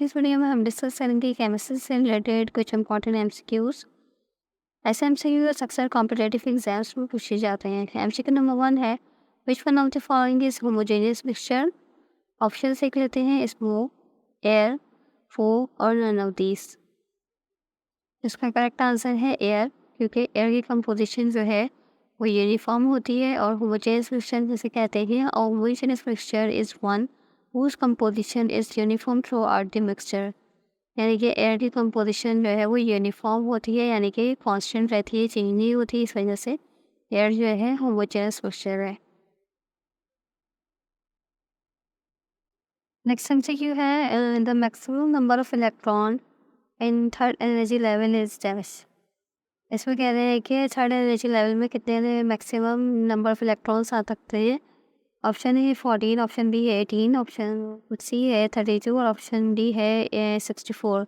इस वीडियो में हम डिस्कस करेंगे केमिस्ट्री से रिलेटेड कुछ इंपॉर्टेंट एमसीक्यूज। ऐसे एमसीक्यूज अक्सर कॉम्पिटेटिव एग्जाम्स में पूछे जाते हैं। एमसीक्यू नंबर 1 है, which one of the following is homogeneous mixture. Option देख लेते हैं, स्मोक, एयर, फोक और नन ऑफ दीज। इसका करेक्ट आंसर है एयर, क्योंकि एयर की कंपोजिशन जो है वो यूनिफॉर्म होती है और होमोजेनियस मिक्सचर जिसे कहते हैं, और homogeneous mixture is one whose composition is uniform throughout the mixture। यानी कि एयर की कंपोजिशन जो है वो यूनिफॉर्म होती है, यानी कि कांस्टेंट रहती है, चेंज नहीं होती। इस वजह से एयर जो है होमोजेनस मिक्सचर है। नेक्स्ट एमसीक्यू है, the maximum number of electron in third energy level is dash. इसमें कह रहे हैं कि थर्ड एनर्जी लेवल में कितने मैक्सिमम नंबर ऑफ इलेक्ट्रॉन्स आ सकते हैं। ऑप्शन ए 14, ऑप्शन बी है 18, ऑप्शन सी है 32 और ऑप्शन डी है 64।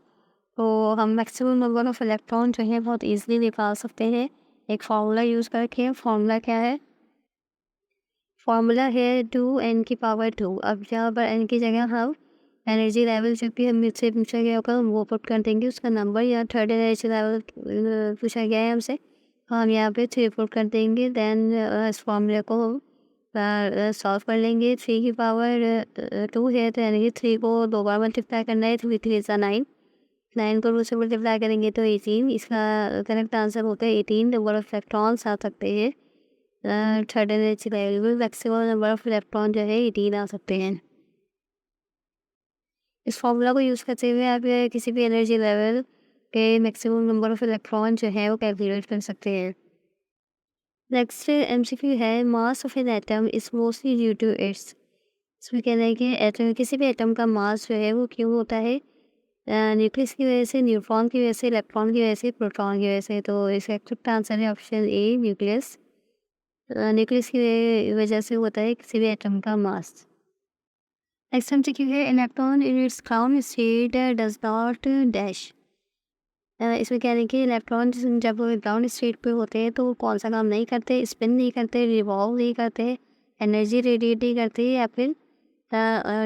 तो हम मैक्सिमम नंबर ऑफ इलेक्ट्रॉन जो है बहुत ईजिली निकाल सकते हैं एक फार्मूला यूज़ करके। फार्मूला क्या है? फार्मूला है 2n⁻²। अब यहाँ पर n की जगह हम एनर्जी लेवल जो भी हम से पूछा गया होगा वो पुट कर देंगे, उसका नंबर। या थर्ड एनर्जी लेवल पूछा गया है हमसे, हम यहाँ पे 3 पुट कर देंगे। देन इस फार्मूले को सॉल्व कर लेंगे। 3⁻2 है, तो यानी कि 3 को 2 बार मल्टीप्लाई करना है। 3 3 सा 9, 9 को 2 से मल्टीप्लाई करेंगे तो 18। इसका करेक्ट आंसर होता है 18 नंबर ऑफ इलेक्ट्रॉन्स आ सकते हैं थर्ड एनर्जी लेवल में। मैक्सिमम नंबर ऑफ इलेक्ट्रॉन जो है 18 आ सकते हैं। इस फॉर्मूला को यूज़ करते हुए आप किसी भी एनर्जी लेवल के मैक्सिमम नंबर ऑफ इलेक्ट्रॉन जो है वो कैलकुलेट कर सकते हैं। नेक्स्ट एमसीक्यू है, mass of an atom is mostly due to its. इसमें कहना है कि एटम, किसी भी एटम का मास जो है वो क्यों होता है? न्यूक्लियस की वजह से, न्यूट्रॉन की वजह से, इलेक्ट्रॉन की वजह से, प्रोटॉन की वजह से। तो इसका करेक्ट आंसर है ऑप्शन ए, न्यूक्लियस। न्यूक्लियस की वजह से होता है किसी भी एटम का मास। नेक्स्ट एमसीक्यू है, electron in its ground state does not dash. इसमें कह रहे हैं कि इलेक्ट्रॉन जब ग्राउंड स्टेट पे होते हैं तो वो कौन सा काम नहीं करते? स्पिन नहीं करते, रिवॉल्व नहीं करते, एनर्जी रेडिएट नहीं करते, या फिर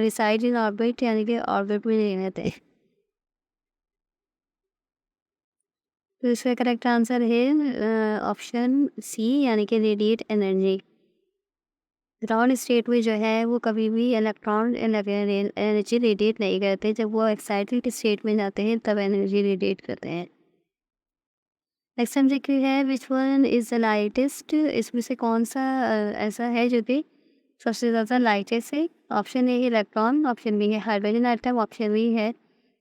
रिसाइड इन ऑर्बिट, यानी कि ऑर्बिट में नहीं रहते। तो इसका करेक्ट आंसर है ऑप्शन सी, यानी कि रेडिएट एनर्जी। ग्राउंड स्टेट में जो है वो कभी भी इलेक्ट्रॉन एनर्जी रेडिएट नहीं करते, जब वो एक्साइटेड स्टेट में जाते हैं तब एनर्जी रेडिएट करते हैं। नेक्स्ट एमसीक्यू है, which one is the lightest. इसमें से कौन सा ऐसा है जो कि सबसे ज़्यादा लाइटेस्ट है? ऑप्शन ए है इलेक्ट्रॉन, ऑप्शन बी है हाइड्रोजन एटम, ऑप्शन बी है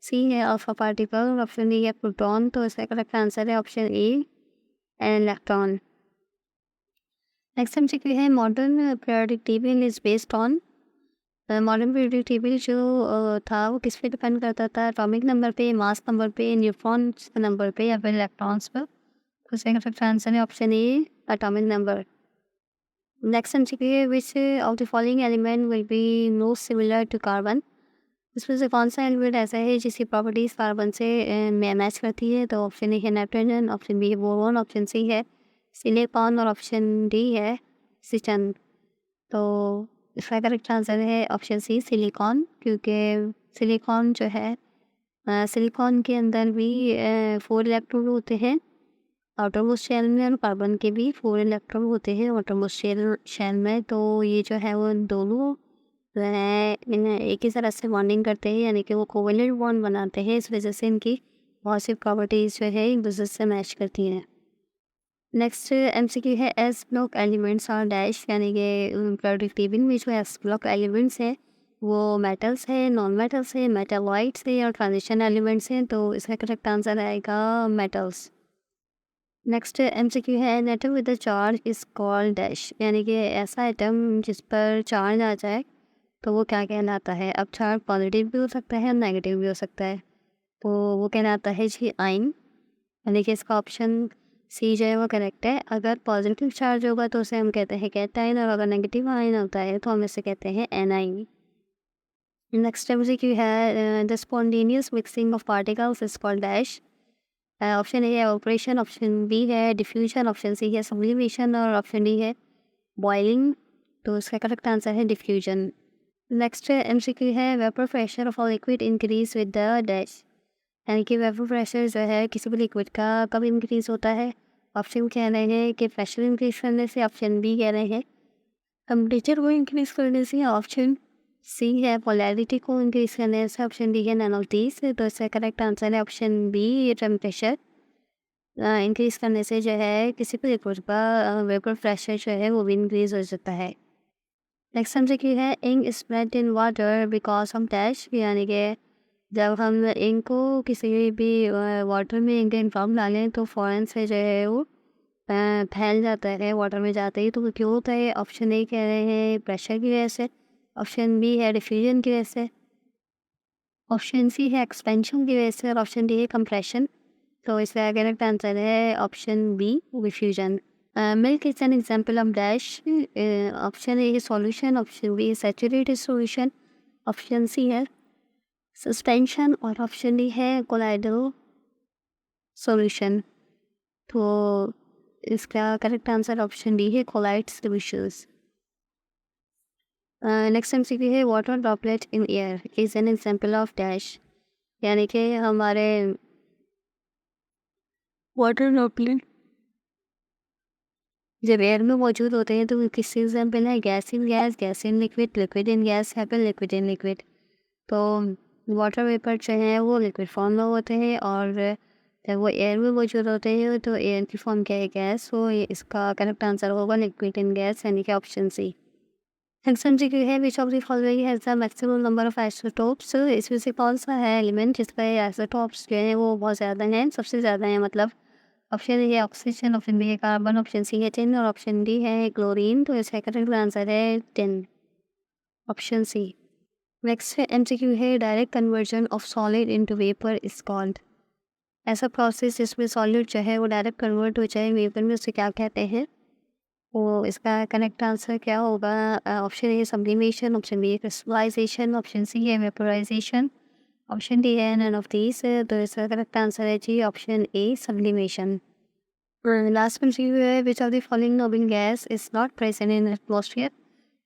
सी है अल्फा पार्टिकल, ऑप्शन डी है प्रोटॉन। तो इसका करेक्ट आंसर है option A, electron. Next MCQ है, modern periodic table is based on. Modern periodic table जो था वो किस पे डिपेंड करता था? एटॉमिक नंबर पे, मास नंबर पे, न्यूट्रॉन्स नंबर पे, या फिर इलेक्ट्रॉन्स पर? तो इसका करेक्ट आंसर है option A, atomic number. Next MCQ है, which of the following element will be most similar to carbon. इसमें से कौन सा एलिमेंट ऐसा है जिसकी प्रॉपर्टीज़ कार्बन से मैच करती है? तो ऑप्शन ए है नाइट्रोजन, ऑप्शन बी है बोरोन, ऑप्शन सी है सिलिकॉन और ऑप्शन डी है सिटन। तो इसका करेक्ट आंसर है ऑप्शन सी, सिलिकॉन, क्योंकि सिलिकॉन जो है सिलिकॉन के अंदर भी 4 इलेक्ट्रॉन होते हैं आउटरमोस्ट शेल में, और कार्बन के भी 4 इलेक्ट्रॉन होते हैं आउटरमोस्ट शेल में। तो ये जो है वो दोनों जो है इन्हें एक ही तरह से बॉन्डिंग करते हैं, यानी कि वो कोवेलेंट बॉन्ड बनाते हैं। इस वजह से इनकी बहुत सी प्रॉपर्टीज़ जो है एक दूसरे से मैच करती हैं। नेक्स्ट एमसीक्यू है, S block elements are dash. यानी कि पीरियोडिक टेबल में जो एस ब्लॉक एलिमेंट्स हैं वो मेटल्स है, नॉन मेटल्स है, मेटालॉइड्स है और ट्रांजिशन एलिमेंट्स हैं। तो इसका करेक्ट आंसर आएगा मेटल्स। नेक्स्ट एमसीक्यू है, an atom with the charge is called dash. यानी कि ऐसा एटम जिस पर चार्ज आ जाए तो वो क्या कहलाता है? अब चार्ज पॉजिटिव भी हो सकता है और नेगेटिव भी हो सकता है, तो वो कहलाता है जी आइन। यानी कि इसका ऑप्शन सी जो है वो करेक्ट है। अगर पॉजिटिव चार्ज होगा तो उसे हम कहते हैं कैटाइन, और अगर नेगेटिव आइन होता है तो हम इसे कहते हैं एनाइन। नेक्स्ट एमसीक्यू है, the spontaneous mixing of particles is called dash. Option A है ऑपरेशन, ऑप्शन बी है डिफ्यूजन, ऑप्शन सी है सब्लिमेशन और ऑप्शन डी है बॉइलिंग। तो इसका करेक्ट आंसर है डिफ्यूजन। नेक्स्ट एमसीक्यू है vapour pressure of a liquid increase with the dash, यानी कि वेपर प्रेशर जो है किसी भी लिक्विड का कब इंक्रीज होता है। ऑप्शन कह रहे हैं कि प्रेशर इंक्रीज करने से, ऑप्शन बी कह रहे हैं टेम्परेचर को इंक्रीज करने से, ऑप्शन सी है पोलैरिटी को इंक्रीज करने से, ऑप्शन डी है नन ऑफ दीज। तो इसका करेक्ट आंसर है ऑप्शन बी, टेम्परेचर इंक्रीज करने से जो है किसी भी लिक्विड का वेपर प्रेशर जो है वो भी इंक्रीज हो जाता है। नेक्स्ट हमसे क्या है ink spread in water because of dash, यानी कि जब हम इंक को किसी भी वाटर में इंक फॉर्म डालें तो फ़ौरन से जो है वो फैल जाता है वाटर में जाते ही। तो वो क्यों होता है? ऑप्शन ए कह रहे हैं प्रेशर की वजह से, ऑप्शन बी है डिफ्यूजन की वजह से, ऑप्शन सी है एक्सपेंशन की वजह से, और ऑप्शन डी है कंप्रेशन। तो इसका करेक्ट आंसर है option B, diffusion. Milk is an example of dash, option A है सॉल्यूशन, ऑप्शन बी है सैचुरेटेड सॉल्यूशन, ऑप्शन सी है सस्पेंशन, और ऑप्शन डी है कोलाइडल सॉल्यूशन। तो इसका करेक्ट आंसर ऑप्शन डी है कोलाइड सॉल्यूशंस। नेक्स्ट एमसीक्यू है water droplet in air is an example of dash, यानी कि हमारे वाटर ड्रॉपलेट जब एयर में मौजूद होते हैं तो वो किस एग्जाम्पल है? Gas in gas, gas in liquid, liquid in gas या फिर लिक्विड इन लिक्विड। तो वाटर वेपर जो है वो लिक्विड फॉर्म में होते हैं, और जब वो एयर में मौजूद होते हैं तो एयर की फॉर्म क्या है? गैस। तो ये इसका करेक्ट आंसर होगा लिक्विड इन गैस, यानी कि ऑप्शन सी। नेक्स्ट एमसीक्यू है which of the following has the maximum number of isotopes, इसमें से कौन सा है एलिमेंट जिस पर आइसोटोप्स जो है वो बहुत ज़्यादा हैं, सबसे ज़्यादा हैं मतलब। ऑप्शन ए है ऑक्सीजन, ऑप्शन बी है कार्बन, ऑप्शन सी है टिन, और ऑप्शन डी है क्लोरीन। तो इसका करेक्ट आंसर है tin, option C. Next MCQ है direct conversion of solid into vapour is called, ऐसा प्रोसेस जिसमें सॉलिड जो है वो डायरेक्ट कन्वर्ट हो जाए वेपर में, उसे क्या कहते हैं? तो इसका करेक्ट आंसर क्या होगा? Option A sublimation, option B crystallisation, option C है वेपोराइजेशन, ऑप्शन डी है नन ऑफ दीज। तो इसका करेक्ट आंसर है जी ऑप्शन ए सब्लिमेशन। लास्ट में जी है which of the following noble gas is not present in atmosphere.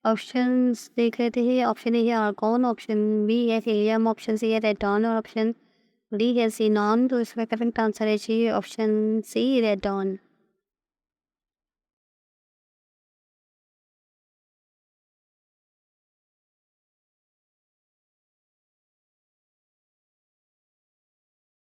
Option देख लेते हैं। ऑप्शन ए है आर्गॉन, ऑप्शन बी है हीलियम, ऑप्शन सी है रेडॉन, और ऑप्शन डी है सीनॉन। तो इसका करेक्ट आंसर है जी ऑप्शन सी रेडॉन।